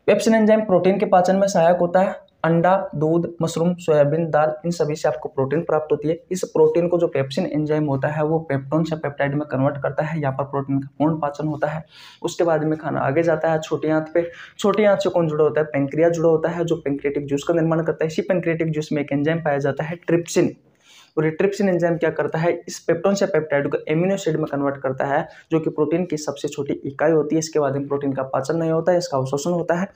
Pepsin enzyme protein के पाचन में सहायक होता है। अंडा, दूध, मशरूम, सोयाबीन, दाल, इन सभी से आपको प्रोटीन प्राप्त होती है। इस प्रोटीन को जो पेप्सिन एंजाइम होता है वो पेप्टोन से पेप्टाइड में कन्वर्ट करता है। यहाँ पर प्रोटीन का पूर्ण पाचन होता है। उसके बाद में खाना आगे जाता है छोटी आंत पे। छोटी आंत से कौन जुड़ा होता है? पेंक्रियाज जुड़ा होता है, जो पेंक्रियाटिक जूस का निर्माण करता है। इसी पेंक्रियाटिक जूस में एक एंजाइम पाया जाता है ट्रिप्सिन, और ये ट्रिप्सिन एंजाइम क्या करता है? इस पेप्टोन से पेप्टाइड को एमिनो एसिड में कन्वर्ट करता है, जो कि प्रोटीन की सबसे छोटी इकाई होती है। इसके बाद में प्रोटीन का पाचन नहीं होता है, इसका अवशोषण होता है,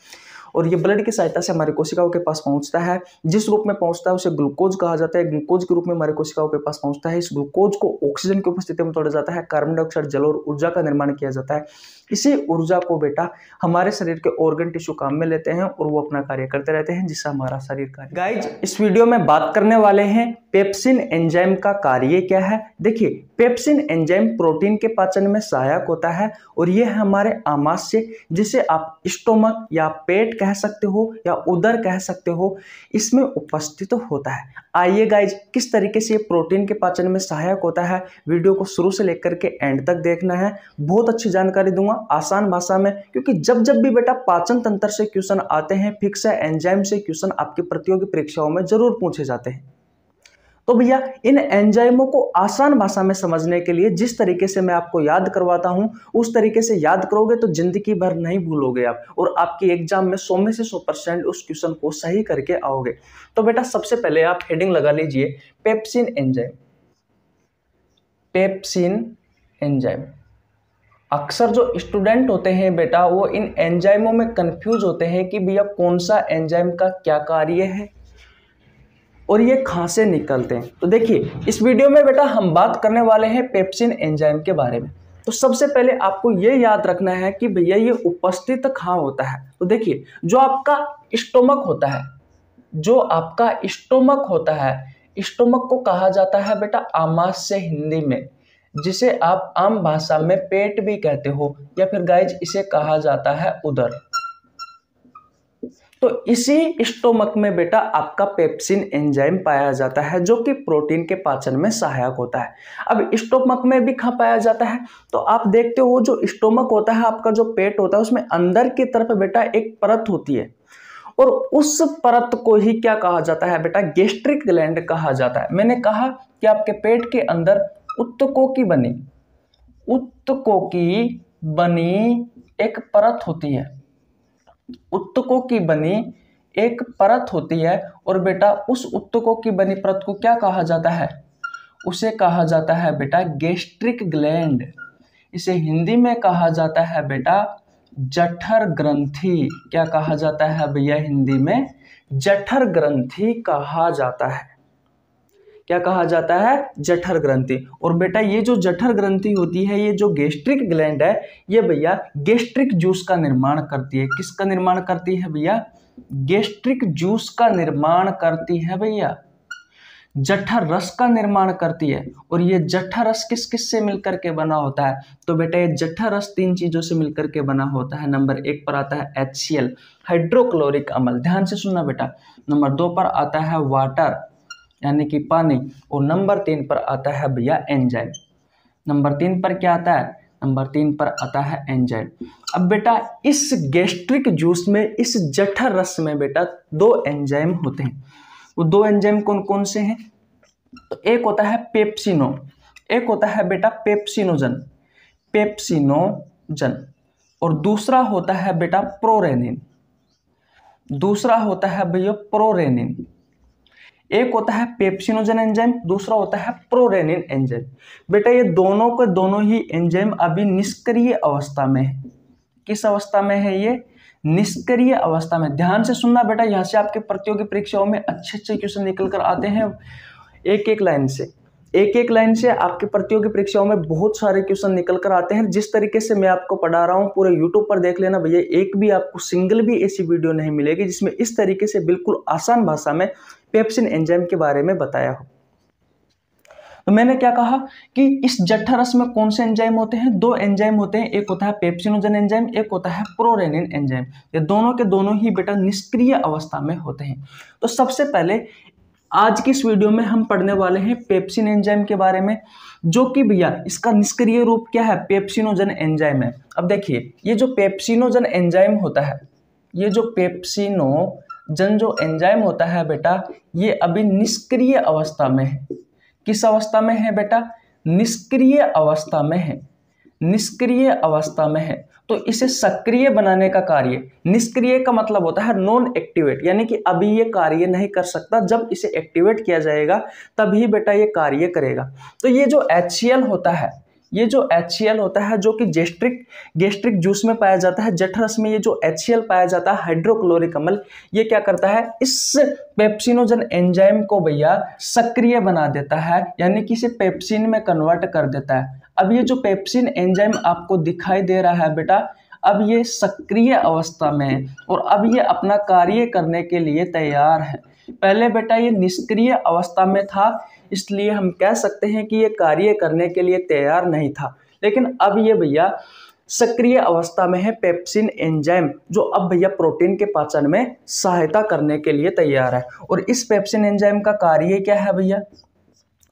और ये ब्लड की सहायता से हमारी कोशिकाओं के पास पहुंचता है। जिस रूप में पहुंचता है उसे ग्लूकोज कहा जाता है। ग्लूकोज के रूप में हमारी कोशिकाओं के पास पहुंचता है। इस ग्लूकोज को ऑक्सीजन की उपस्थिति में तोड़ा जाता है, कार्बन डाइऑक्साइड, जल और ऊर्जा का निर्माण किया जाता है। इसी ऊर्जा को बेटा हमारे शरीर के ऑर्गन टिश्यू काम में लेते हैं और वो अपना कार्य करते रहते हैं, जिससे हमारा शरीर कार्य। गाइज, इस वीडियो में बात करने वाले हैं पेप्सिन एंजाइम का कार्य क्या है। देखिए, पेप्सिन एंजाइम प्रोटीन के पाचन में सहायक होता है, और ये है हमारे आमाशय, जिसे आप स्टोमक या पेट कह सकते हो या उदर कह सकते हो, इसमें उपस्थित होता है। आइए गाइज, किस तरीके से ये प्रोटीन के पाचन में सहायक होता है, वीडियो को शुरू से लेकर के एंड तक देखना है। बहुत अच्छी जानकारी दूंगा आसान भाषा में, क्योंकि जब जब भी बेटा पाचन तंत्र से क्वेश्चन आते हैं, फिक्स है एंजाइम से क्वेश्चन आपकी प्रतियोगी परीक्षाओं में जरूर पूछे जाते हैं। तो भैया, इन एंजाइमों को आसान भाषा में समझने के लिए जिस तरीके से मैं आपको याद करवाता हूं, उस तरीके से याद करोगे तो जिंदगी भर नहीं भूलोगे आप, और आपकी एग्जाम में 100 में से 100% उस क्वेश्चन को सही करके आओगे। तो बेटा, सबसे पहले आप हेडिंग लगा लीजिए, पेप्सिन एंजाइम। Pepsin enzyme. अक्सर जो स्टूडेंट होते हैं बेटा, वो इन एंजाइमों में कंफ्यूज होते हैं कि भैया कौन सा एंजाइम का क्या कार्य है और ये कहाँ से निकलते हैं। तो देखिए, इस वीडियो में बेटा हम बात करने वाले हैं पेप्सिन एंजाइम के बारे में। तो सबसे पहले आपको ये याद रखना है कि भैया ये उपस्थित कहाँ होता है। तो देखिए, जो आपका स्टोमक होता है, जो आपका स्टोमक होता है, स्टोमक को कहा जाता है बेटा आमाशय हिंदी में, जिसे आप आम भाषा में पेट भी कहते हो, या फिर गाइज इसे कहा जाता है उदर। तो इसी स्टोमक में बेटा आपका पेप्सिन एंजाइम पाया जाता है, जो कि प्रोटीन के पाचन में सहायक होता है। अब स्टोमक में भी कहाँ पाया जाता है? तो आप देखते हो, जो स्टोमक होता है, आपका जो पेट होता है, उसमें अंदर की तरफ बेटा एक परत होती है, और उस परत को ही क्या कहा जाता है बेटा? गैस्ट्रिक ग्लैंड कहा जाता है। मैंने कहा कि आपके पेट के अंदर उत्तकों की बनी एक परत होती है, उत्तकों की बनी एक परत होती है, और बेटा उस उत्तकों की बनी परत को क्या कहा जाता है? उसे कहा जाता है बेटा गैस्ट्रिक ग्लैंड। इसे हिंदी में कहा जाता है बेटा जठर ग्रंथि। क्या कहा जाता है भैया? हिंदी में जठर ग्रंथि कहा जाता है। क्या कहा जाता है? जठर ग्रंथि। और बेटा ये जो जठर ग्रंथि होती है, ये जो गैस्ट्रिक ग्लैंड है, ये भैया गैस्ट्रिक जूस का निर्माण करती है। किसका निर्माण करती है भैया? गैस्ट्रिक जूस का निर्माण करती है भैया, जठर रस का निर्माण करती है। और ये जठर रस किस किस से मिलकर के बना होता है? तो बेटा ये जठर रस 3 चीजों से मिलकर के बना होता है। नंबर 1 पर आता है HCl, हाइड्रोक्लोरिक अम्ल, ध्यान से सुनना बेटा। नंबर 2 पर आता है वाटर, यानी कि पानी, और नंबर 3 पर आता है भैया एंजाइम। नंबर 3 पर क्या आता है? नंबर 3 पर आता है एंजाइम। अब बेटा इस गैस्ट्रिक जूस में, इस जठर रस में बेटा 2 एंजाइम होते हैं। वो 2 एंजाइम कौन कौन से हैं? तो एक होता है पेप्सिनो, एक होता है बेटा पेप्सिनोजन, और दूसरा होता है बेटा प्रोरेनिन। दूसरा होता है भैया प्रोरेनिन। एक होता है पेप्सिनोजन एंजाइम, दूसरा होता है प्रोरेनिन एंजाइम। बेटा ये दोनों के दोनों ही एंजाइम अभी निष्क्रिय अवस्था में है। किस अवस्था में है ये? निष्क्रिय अवस्था में। ध्यान से सुनना बेटा, यहाँ से आपके प्रतियोगी परीक्षाओं में अच्छे अच्छे क्वेश्चन निकल कर आते हैं। एक एक लाइन से आपके प्रतियोगी परीक्षाओं में बहुत सारे क्वेश्चन निकल कर आते हैं। जिस तरीके से मैं आपको पढ़ा रहा हूँ, पूरे यूट्यूब पर देख लेना भैया, एक भी आपको सिंगल भी ऐसी वीडियो नहीं मिलेगी जिसमें इस तरीके से बिल्कुल आसान भाषा में पेप्सिन एंजाइम के बारे में बताया हो। तो मैंने क्या कहा कि इस जठर रस में कौन से एंजाइम होते हैं? 2 एंजाइम होते हैं, एक होता है पेप्सिनोजन एंजाइम, एक होता है प्रोरेनिन एंजाइम। ये दोनों के दोनों ही बेटा निष्क्रिय अवस्था में होते हैं। तो सबसे पहले आज की इस वीडियो में हम पढ़ने वाले हैं पेप्सिन एंजाइम के बारे में, जो कि भैया इसका निष्क्रिय रूप क्या है? पेप्सिनोजन एंजाइम है। अब देखिए, ये जो पेप्सिनोजन एंजाइम होता है, ये जो पेप्सिनोजन जो एंजाइम होता है बेटा, ये अभी निष्क्रिय अवस्था में है। किस अवस्था में है बेटा? निष्क्रिय अवस्था में है। निष्क्रिय अवस्था में है, तो इसे सक्रिय बनाने का कार्य, निष्क्रिय का मतलब होता है नॉन एक्टिवेट, यानी कि अभी ये कार्य नहीं कर सकता, जब इसे एक्टिवेट किया जाएगा तभी बेटा ये कार्य करेगा। तो ये जो HCl होता है, ये जो HCl होता है जो कि गैस्ट्रिक जूस में पाया जाता है, जठरस में ये जो HCl पाया जाता है हाइड्रोक्लोरिक अम्ल, ये क्या करता है? इस पेप्सिनोजन एंजाइम को भैया सक्रिय बना देता है, यानी कि इसे पेप्सिन में कन्वर्ट कर देता है। अब ये जो पेप्सिन एंजाइम आपको दिखाई दे रहा है बेटा, अब ये सक्रिय अवस्था में है और अब ये अपना कार्य करने के लिए तैयार है। पहले बेटा ये निष्क्रिय अवस्था में था, इसलिए हम कह सकते हैं कि ये कार्य करने के लिए तैयार नहीं था, लेकिन अब ये भैया सक्रिय अवस्था में है पेप्सिन एंजाइम, जो अब भैया प्रोटीन के पाचन में सहायता करने के लिए तैयार है। और इस पेप्सिन एंजाइम का कार्य क्या है भैया?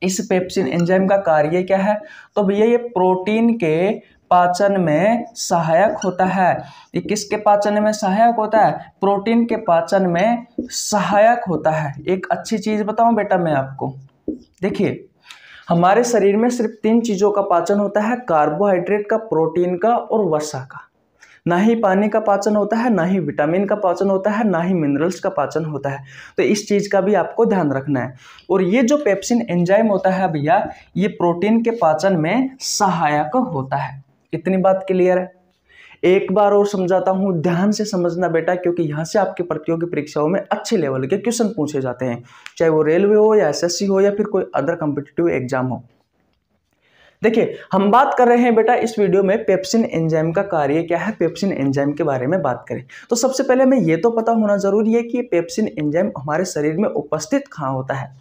इस पेप्सिन एंजाइम का कार्य क्या है? तो भैया ये प्रोटीन के पाचन में सहायक होता है। ये किसके पाचन में सहायक होता है? प्रोटीन के पाचन में सहायक होता है। एक अच्छी चीज बताऊं बेटा मैं आपको, देखिए हमारे शरीर में सिर्फ 3 चीजों का पाचन होता है, कार्बोहाइड्रेट का, प्रोटीन का और वसा का। ना ही पानी का पाचन होता है, ना ही विटामिन का पाचन होता है, ना ही मिनरल्स का पाचन होता है। तो इस चीज का भी आपको ध्यान रखना है। और ये जो पेप्सिन एंजाइम होता है भैया, ये प्रोटीन के पाचन में सहायक होता है। इतनी बात क्लियर है? एक बार और समझाता हूं, ध्यान से समझना बेटा, क्योंकि यहां से आपके प्रतियोगी परीक्षाओं में अच्छे लेवल के क्वेश्चन पूछे जाते हैं, चाहे वो रेलवे हो या SSC हो या फिर कोई अदर कॉम्पिटिटिव एग्जाम हो। देखिए हम बात कर रहे हैं बेटा इस वीडियो में पेप्सिन एंजाइम का कार्य क्या है, पेप्सिन एंजाइम के बारे में बात करें तो सबसे पहले हमें ये तो पता होना जरूरी है कि पेप्सिन एंजाइम हमारे शरीर में उपस्थित कहाँ होता है।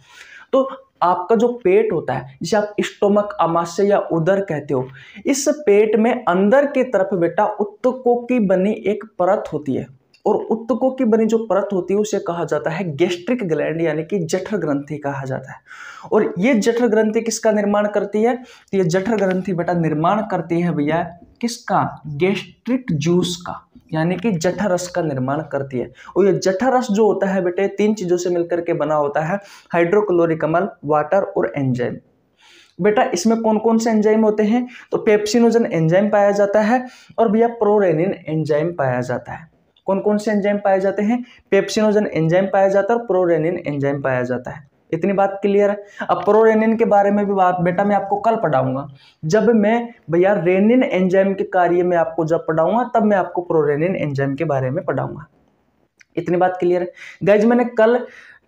तो आपका जो पेट होता है, जिसे आप स्टोमक, आमाशय या उदर कहते हो, इस पेट में अंदर की तरफ बेटा उत्तकों की बनी एक परत होती है, और उत्तकों की बनी जो परत होती है उसे कहा जाता है गैस्ट्रिक ग्लैंड, यानी कि जठर ग्रंथि कहा जाता है। और ये जठर ग्रंथि किसका निर्माण करती है? तो ये जठर ग्रंथि बेटा निर्माण करती है भैया किसका? गैस्ट्रिक जूस का, यानी कि जठर रस का निर्माण करती है। और ये जठर रस जो होता है बेटे 3 चीजों से मिलकर के बना होता है, हाइड्रोक्लोरिक अम्ल, वाटर और एंजाइम। बेटा इसमें कौन कौन से एंजाइम होते हैं? तो पेप्सिनोजन एंजाइम पाया जाता है और भैया प्रोरेनिन एंजाइम पाया जाता है। कौन कौन से एंजाइम पाए जाते हैं? पेप्सिनोजन एंजाइम पाया जाता है और प्रोरेनिन एंजाइम पाया जाता है। इतनी बात क्लियर है? अब प्रोरेनिन के बारे में भी बात बेटा मैं आपको कल पढ़ाऊंगा, जब मैं भैया रेनिन एंजाइम के कार्य में आपको जब पढ़ाऊंगा तब मैं आपको प्रोरेनिन एंजाइम के बारे में पढ़ाऊंगा। इतनी बात क्लियर है? गाइज मैंने कल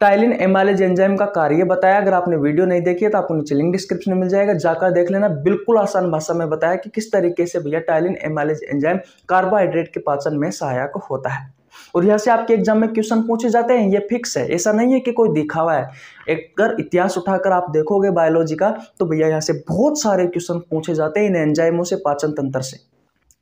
टाइलिन एमाइलेज एंजाइम का कार्य बताया, अगर आपने वीडियो नहीं देखी है तो आपको नीचे लिंक डिस्क्रिप्शन में मिल जाएगा, जाकर देख लेना। बिल्कुल आसान भाषा में बताया कि किस तरीके से भैया टाइलिन एमाइलेज एंजाइम कार्बोहाइड्रेट के पाचन में सहायक होता है। और यहाँ से आपके एग्जाम में क्वेश्चन पूछे जाते हैं, ये फिक्स है, ऐसा नहीं है कि कोई दिखावा है। अगर इतिहास उठाकर आप देखोगे बायोलॉजी का तो भैया यहाँ से बहुत सारे क्वेश्चन पूछे जाते हैं इन एंजाइमों से, पाचन तंत्र से।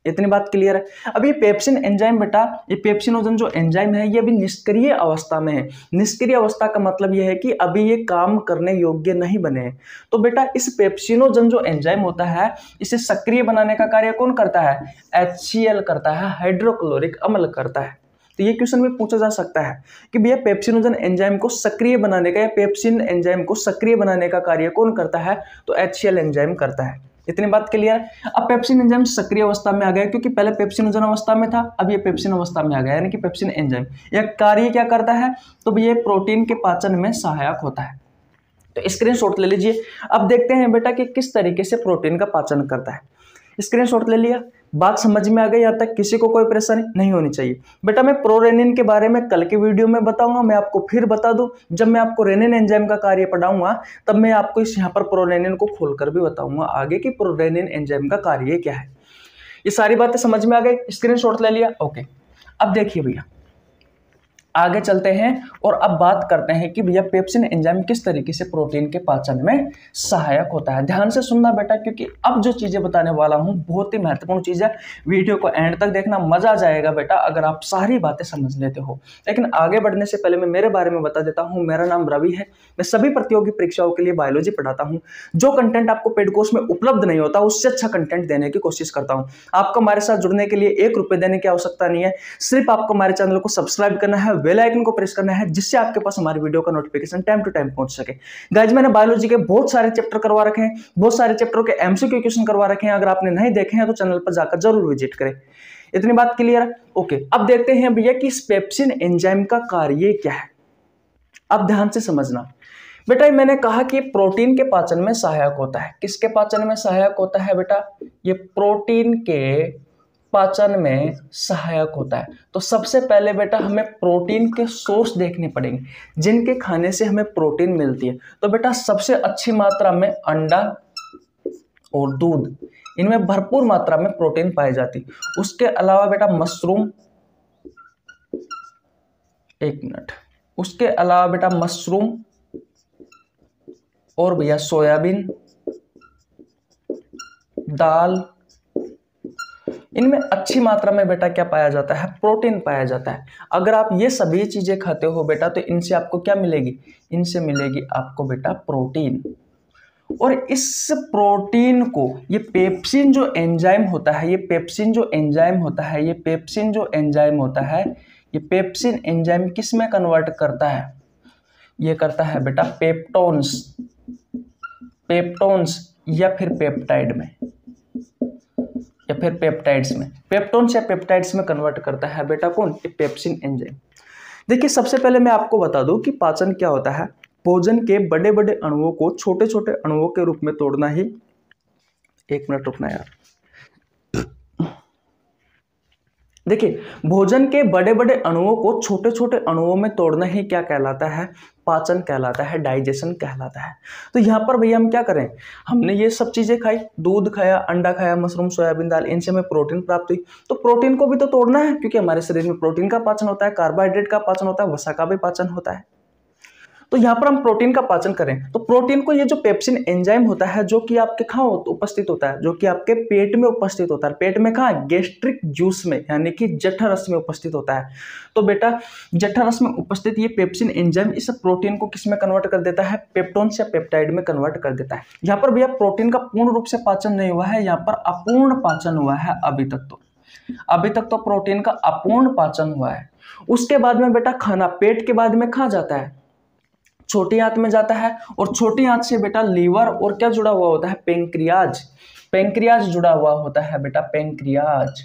इतनी बात क्लियर है? अब ये पेप्सिन एंजाइम बेटा, ये पेप्सिनोजन जो एंजाइम है ये अभी निष्क्रिय अवस्था में है। निष्क्रिय अवस्था का मतलब ये है कि अभी ये काम करने योग्य नहीं बने हैं। तो बेटा इस पेप्सिनोजन जो एंजाइम होता है इसे सक्रिय बनाने का कार्य कौन करता है? HCl करता है, हाइड्रोक्लोरिक अम्ल करता है। तो ये क्वेश्चन भी पूछा जा सकता है कि भैया पेप्सिनोजन एंजाइम को सक्रिय बनाने का या पेप्सिन एंजाइम को सक्रिय बनाने का कार्य कौन करता है? तो HCl एंजाइम करता है। इतनी बात क्लियर है? अब पेप्सिन एंजाइम सक्रिय अवस्था में आ गया, क्योंकि पहले पेप्सिनोजन अवस्था में था, अब ये पेप्सिन अवस्था में आ गया, यानी कि पेप्सिन एंजाइम यह कार्य क्या करता है? तो ये प्रोटीन के पाचन में सहायक होता है। तो स्क्रीनशॉट ले लीजिए। अब देखते हैं बेटा कि किस तरीके से प्रोटीन का पाचन करता है। स्क्रीनशॉट ले लिया? बात समझ में आ गई? यहाँ तक किसी को कोई परेशानी नहीं होनी चाहिए। बेटा मैं प्रोरेनिन के बारे में कल के वीडियो में बताऊंगा, मैं आपको फिर बता दूं, जब मैं आपको रेनिन एंजाइम का कार्य पढ़ाऊंगा तब मैं आपको इस यहाँ पर प्रोरेनिन को खोलकर भी बताऊंगा आगे कि प्रोरेनिन एंजाइम का कार्य क्या है। ये सारी बातें समझ में आ गई? स्क्रीनशॉट ले लिया? ओके। अब देखिए भैया, आगे चलते हैं और अब बात करते हैं कि भैया पेप्सिन एंजाइम किस तरीके से प्रोटीन के पाचन में सहायक होता है। ध्यान से सुनना बेटा, क्योंकि अब जो चीजें बताने वाला हूं बहुत ही महत्वपूर्ण चीज है। वीडियो को एंड तक देखना, मजा आ जाएगा बेटा अगर आप सारी बातें समझ लेते हो। लेकिन आगे बढ़ने से पहले मैं मेरे बारे में बता देता हूं। मेरा नाम रवि है, मैं सभी प्रतियोगी परीक्षाओं के लिए बायोलॉजी पढ़ाता हूं। जो कंटेंट आपको पेड कोर्स में उपलब्ध नहीं होता उससे अच्छा कंटेंट देने की कोशिश करता हूं। आपको हमारे साथ जुड़ने के लिए 1 रुपए देने की आवश्यकता नहीं है, सिर्फ आपको हमारे चैनल को सब्सक्राइब करना है, बेल आइकन को प्रेस करना है, जिससे आपके पास हमारी वीडियो का नोटिफिकेशन टाइम टू टाइम पहुंच सके। गाइस, मैंने बायोलॉजी के बहुत सारे चैप्टर करवा रखे हैं, बहुत सारे चैप्टरों के एमसीक्यू क्वेश्चन करवा रखे हैं। अगर आपने नहीं देखे हैं तो चैनल पर जाकर जरूर विजिट करें। इतनी बात क्लियर है? ओके, अब देखते हैं भैया कि इस पेप्सिन एंजाइम का कार्य क्या है। अब ध्यान से समझना बेटा, मैंने कहा कि प्रोटीन के पाचन में सहायक होता है। किसके पाचन में सहायक होता है बेटा? ये प्रोटीन के पाचन में सहायक होता है। तो सबसे पहले बेटा हमें प्रोटीन के सोर्स देखने पड़ेंगे, जिनके खाने से हमें प्रोटीन मिलती है। तो बेटा सबसे अच्छी मात्रा में अंडा और दूध, इनमें भरपूर मात्रा में प्रोटीन पाई जाती है। उसके अलावा बेटा मशरूम, एक मिनट, उसके अलावा बेटा मशरूम और भैया सोयाबीन, दाल, इनमें अच्छी मात्रा में बेटा क्या पाया जाता है? प्रोटीन पाया जाता है। अगर आप ये सभी चीजें खाते हो बेटा तो इनसे आपको क्या मिलेगी? इनसे मिलेगी आपको बेटा प्रोटीन। और इस प्रोटीन को ये पेप्सिन जो एंजाइम होता है, ये पेप्सिन जो एंजाइम होता है, ये पेप्सिन जो एंजाइम होता है, ये पेप्सिन एंजाइम किस में कन्वर्ट करता है? ये करता है बेटा पेप्टोन्स, पेप्टोन्स या फिर पेप्टाइड में, या फिर पेप्टाइड्स में, पेप्टोन्स या पेप्टाइड्स में कन्वर्ट करता है बेटा कौन? ये पेप्सिन एंजाइम। देखिए सबसे पहले मैं आपको बता दूं कि पाचन क्या होता है। भोजन के बड़े बड़े अणुओं को छोटे छोटे अणुओं के रूप में तोड़ना ही, एक मिनट रुकना यार। देखिए भोजन के बड़े बड़े अणुओं को छोटे छोटे अणुओं में तोड़ना ही क्या कहलाता है? पाचन कहलाता है, डाइजेशन कहलाता है। तो यहाँ पर भैया हम क्या करें? हमने ये सब चीजें खाई, दूध खाया, अंडा खाया, मशरूम, सोयाबीन, दाल, इनसे हमें प्रोटीन प्राप्त हुई। तो प्रोटीन को भी तो तोड़ना है, क्योंकि हमारे शरीर में प्रोटीन का पाचन होता है, कार्बोहाइड्रेट का पाचन होता है, वसा का भी पाचन होता है। तो यहाँ पर हम प्रोटीन का पाचन करें तो प्रोटीन को ये जो पेप्सिन एंजाइम होता है, जो कि आपके कहाँ उपस्थित होता है? जो कि आपके पेट में उपस्थित होता है। पेट में कहाँ? गैस्ट्रिक जूस में, यानी कि जठररस में उपस्थित होता है। तो बेटा जठररस में उपस्थित ये पेप्सिन एंजाइम इस प्रोटीन को किस में कन्वर्ट कर देता है? पेप्टोन्स या पेप्टाइड में कन्वर्ट कर देता है। यहाँ पर भैया प्रोटीन का पूर्ण रूप से पाचन नहीं हुआ है, यहाँ पर अपूर्ण पाचन हुआ है अभी तक तो प्रोटीन का अपूर्ण पाचन हुआ है। उसके बाद में बेटा खाना पेट के बाद में कहाँ जाता है? छोटी आंत में जाता है। और छोटी आंत से बेटा लीवर और क्या जुड़ा हुआ होता है? पेंक्रियाज, पेंक्रियाज जुड़ा हुआ होता है बेटा, पेंक्रियाज,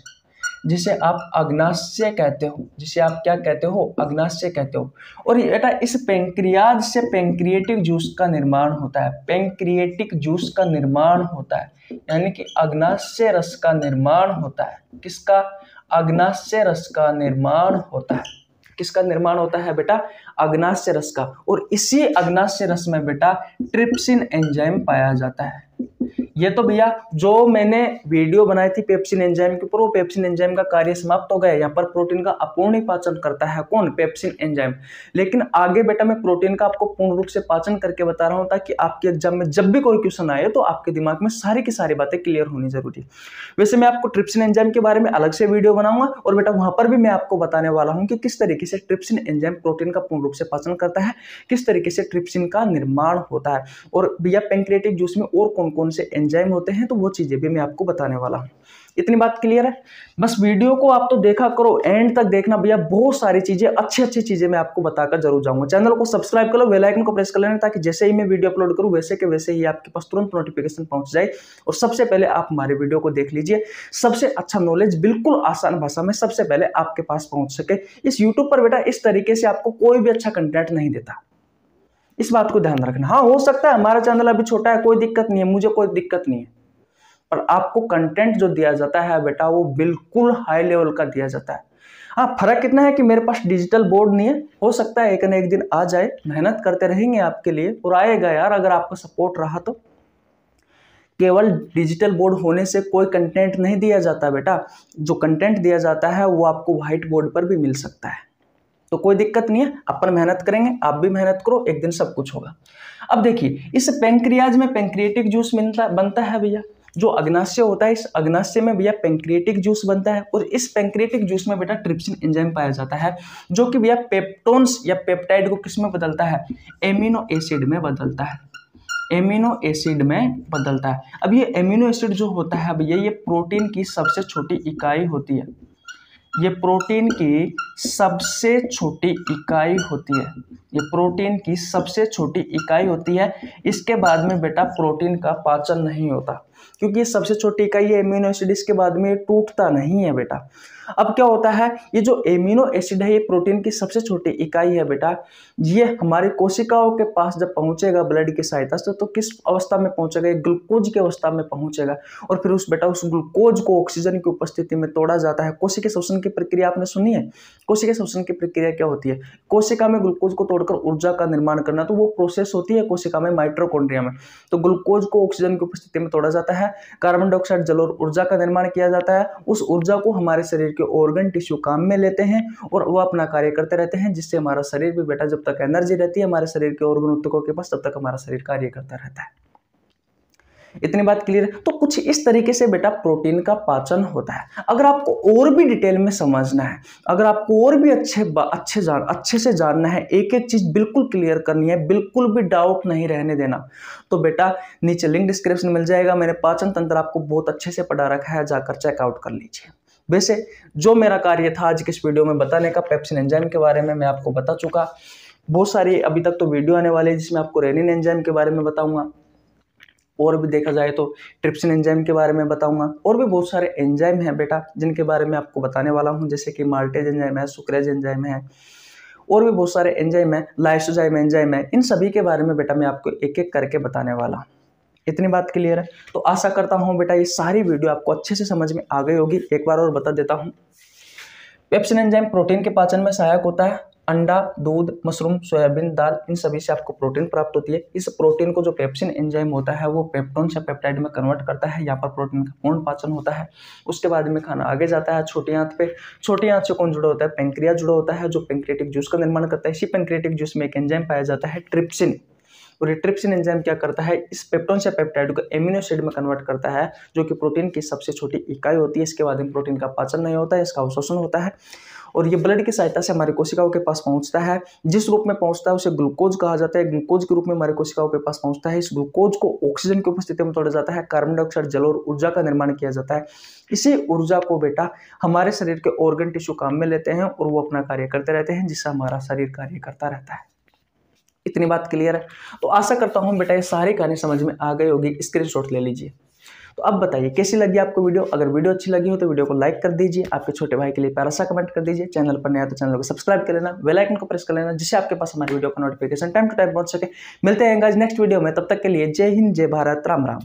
जिसे आप अग्नाशय कहते हो, जिसे आप क्या कहते हो? अग्नाशय कहते हो। और ये बेटा इस पेंक्रियाज से पेंक्रिएटिक जूस का निर्माण होता है, पेंक्रिएटिक जूस का निर्माण होता है, यानी कि अग्नाशय रस का निर्माण होता है। किसका? अग्नाशय रस का निर्माण होता है। किसका निर्माण होता है बेटा? अग्नाशय रस का। और इसी अग्नाशय रस में बेटा ट्रिप्सिन एंजाइम पाया जाता है। ये तो भैया जो मैंने वीडियो बनाई थी पेप्सिन एंजाइम के ऊपर, वो पेप्सिन एंजाइम का कार्य समाप्त हो गया। यहाँ पर प्रोटीन का अपूर्ण ही पाचन करता है कौन? Pepsin enzyme. लेकिन आगे बेटा मैं प्रोटीन का आपको पूर्ण रूप से पाचन करके बता रहा हूँ, ताकि आपके एग्जाम में जब भी कोई क्वेश्चन आए तो आपके दिमाग में सारी की सारी बातें क्लियर होनी जरूरी है। वैसे मैं आपको ट्रिप्सिन एंजाइम के बारे में अलग से वीडियो बनाऊंगा, और बेटा वहां पर भी मैं आपको बताने वाला हूँ कि किस तरीके से ट्रिप्सिन एंजाइम प्रोटीन का पूर्ण रूप से पाचन करता है, किस तरीके से ट्रिप्सिन का निर्माण होता है, और भैया पेंक्रिएटिक जूस में और कौन कौन से एंजाइम होते हैं, तो वो चीजें भी मैं आपको बताने वाला हूं। इतनी बात क्लियर है? बस वीडियो को आप तो देखा करो, एंड तक देखना भैया, बहुत सारी चीजें, अच्छी अच्छी चीजें मैं आपको बताकर जरूर जाऊंगा। चैनल को सब्सक्राइब कर लो, बेल आइकन को प्रेस कर लेना, ताकि जैसे ही मैं वीडियो अपलोड करूं वैसे के वैसे ही आपके पास तुरंत नोटिफिकेशन पहुंच जाए और सबसे पहले आप हमारे वीडियो को देख लीजिए। सबसे अच्छा नॉलेज बिल्कुल आसान भाषा में सबसे पहले आपके पास पहुंच सके। इस यूट्यूब पर बेटा इस तरीके से आपको कोई भी अच्छा कंटेंट नहीं देता, इस बात को ध्यान रखना। हाँ हो सकता है हमारा चैनल अभी छोटा है, कोई दिक्कत नहीं है, मुझे कोई दिक्कत नहीं है, पर आपको कंटेंट जो दिया जाता है बेटा वो बिल्कुल हाई लेवल का दिया जाता है। हाँ फर्क कितना है कि मेरे पास डिजिटल बोर्ड नहीं है, हो सकता है एक न एक दिन आ जाए, मेहनत करते रहेंगे आपके लिए और आएगा यार, अगर आपका सपोर्ट रहा तो। केवल डिजिटल बोर्ड होने से कोई कंटेंट नहीं दिया जाता बेटा, जो कंटेंट दिया जाता है वो आपको व्हाइट बोर्ड पर भी मिल सकता है। तो कोई दिक्कत नहीं है, अपन मेहनत करेंगे, आप भी मेहनत करो, एक दिन सब कुछ होगा। अब देखिए इस पेंक्रियाज में पेंक्रिएटिक जूस बनता है भैया। जो अग्नाशय होता है, इस अग्नाशय में भैया पेंक्रिएटिक जूस बनता है, और इस पेंक्रिएटिक जूस में बेटा ट्रिप्सिन एंजाइम पाया जाता है, जो कि भैया पेप्टोन्स या पेप्टाइड को किस में बदलता है, एमिनो एसिड में बदलता है, एमिनो एसिड में बदलता है। अब ये एमिनो एसिड जो होता है भैया, ये प्रोटीन की सबसे छोटी इकाई होती है, ये प्रोटीन की सबसे छोटी इकाई होती है, ये प्रोटीन की सबसे छोटी इकाई होती है। इसके बाद में बेटा प्रोटीन का पाचन नहीं होता, क्योंकि ये सबसे छोटी इकाई है एमिनो एसिड, इसके बाद में ये टूटता नहीं है बेटा। अब क्या होता है, ये जो एमिनो एसिड है ये प्रोटीन की सबसे छोटी इकाई है बेटा, ये हमारी कोशिकाओं के पास जब पहुंचेगा ब्लड की सहायता से तो किस अवस्था में पहुंचेगा, ग्लूकोज की अवस्था में पहुंचेगा, और फिर उस ग्लूकोज को ऑक्सीजन की उपस्थिति में तोड़ा जाता है। कोशिका श्वसन की प्रक्रिया आपने सुनी है, कोशिका श्वसन की प्रक्रिया क्या होती है, कोशिका में ग्लूकोज को तोड़कर ऊर्जा का निर्माण करना, तो वो प्रोसेस होती है कोशिका में माइटोकॉन्ड्रिया में। तो ग्लूकोज को ऑक्सीजन की उपस्थिति में तोड़ा जाता है, कार्बन डाइऑक्साइड जल और ऊर्जा का निर्माण किया जाता है, उस ऊर्जा को हमारे शरीर के ऑर्गन टिश्यू काम में लेते हैं और वो अपना कार्य करते रहते हैं, जिससे हमारा शरीर भी बेटा जब तक एनर्जी रहती है हमारे शरीर के ऑर्गन ऊतकों के पास, तब तक हमारा शरीर कार्य करता रहता है। इतनी बात क्लियर है। तो कुछ इस तरीके से बेटा प्रोटीन का पाचन होता है। अगर आपको और भी डिटेल में समझना है, अगर आपको और भी अच्छे से जानना है, एक एक चीज बिल्कुल क्लियर करनी है, बिल्कुल भी डाउट नहीं रहने देना, तो बेटा नीचे लिंक डिस्क्रिप्शन मिल जाएगा, मैंने पाचन तंत्र आपको बहुत अच्छे से पढ़ा रखा है, जाकर चेकआउट कर लीजिए। वैसे जो मेरा कार्य था आज के इस वीडियो में बताने का, पेप्सिन एंजाइम के बारे में मैं आपको बता चुका। बहुत सारी अभी तक तो वीडियो आने वाले हैं जिसमें आपको रेनिन एंजाइम के बारे में बताऊंगा, और भी देखा जाए तो ट्रिप्सिन एंजाइम के बारे में बताऊंगा, और भी बहुत सारे एंजाइम हैं बेटा जिनके बारे में आपको बताने वाला हूं, जैसे कि माल्टेज एंजाइम है, सुक्रेज एंजाइम है, और भी बहुत सारे एंजाइम है, लाइसोजाइम एंजाइम है। इन सभी के बारे में बेटा मैं आपको एक एक करके बताने वाला हूं। इतनी बात क्लियर है। तो आशा करता हूं बेटा ये सारी वीडियो आपको अच्छे से समझ में आ गई होगी। एक बार और बता देता हूं, पेप्सिन एंजाइम प्रोटीन के पाचन में सहायक होता है। अंडा, दूध, मशरूम, सोयाबीन, दाल, इन सभी से आपको प्रोटीन प्राप्त होती है। इस प्रोटीन को जो पेप्सिन एंजाइम होता है वो पेप्टोन्स या पेप्टाइड में कन्वर्ट करता है। यहाँ पर प्रोटीन का पूर्ण पाचन होता है। उसके बाद में खाना आगे जाता है छोटी आंत पे। छोटी आंत से कौन जुड़ा होता है, पेंक्रिया जुड़ा होता है, जो पेंक्रिएटिक जूस का निर्माण करता है। इसी पेंक्रिएटिक जूस में एक एंजाइम पाया जाता है ट्रिप्सिन, और ये ट्रिप्सिन एंजाइम क्या करता है, इस पेप्टोन्स या पेप्टाइड को एमिनो एसिड में कन्वर्ट करता है, जो कि प्रोटीन की सबसे छोटी इकाई होती है। इसके बाद में प्रोटीन का पाचन नहीं होता है, इसका अवशोषण होता है, और ये ब्लड की सहायता से हमारी कोशिकाओं के पास पहुंचता है। जिस रूप में पहुंचता है उसे ग्लूकोज कहा जाता है। ग्लूकोज के रूप में हमारी कोशिकाओं के पास पहुंचता है। इस ग्लूकोज को ऑक्सीजन की उपस्थिति में तोड़ा जाता है, कार्बन डाइऑक्साइड जल और ऊर्जा का निर्माण किया जाता है। इसी ऊर्जा को बेटा हमारे शरीर के ऑर्गन टिश्यू काम में लेते हैं और वो अपना कार्य करते रहते हैं, जिससे हमारा शरीर कार्य करता रहता है। इतनी बात क्लियर है। तो आशा करता हूं बेटा ये सारी कहानी समझ में आ गई होगी। स्क्रीनशॉट ले लीजिए। तो अब बताइए कैसी लगी आपको वीडियो। अगर वीडियो अच्छी लगी हो तो वीडियो को लाइक कर दीजिए, आपके छोटे भाई के लिए प्यारा सा कमेंट कर दीजिए, चैनल पर नया तो चैनल को सब्सक्राइब कर लेना, बेल आइकन को प्रेस कर लेना, जिससे आपके पास हमारी वीडियो का नोटिफिकेशन टाइम टू टाइम पहुंच सके। मिलते हैं गाइस नेक्स्ट वीडियो में, तब तक के लिए जय हिंद, जय भारत, राम राम।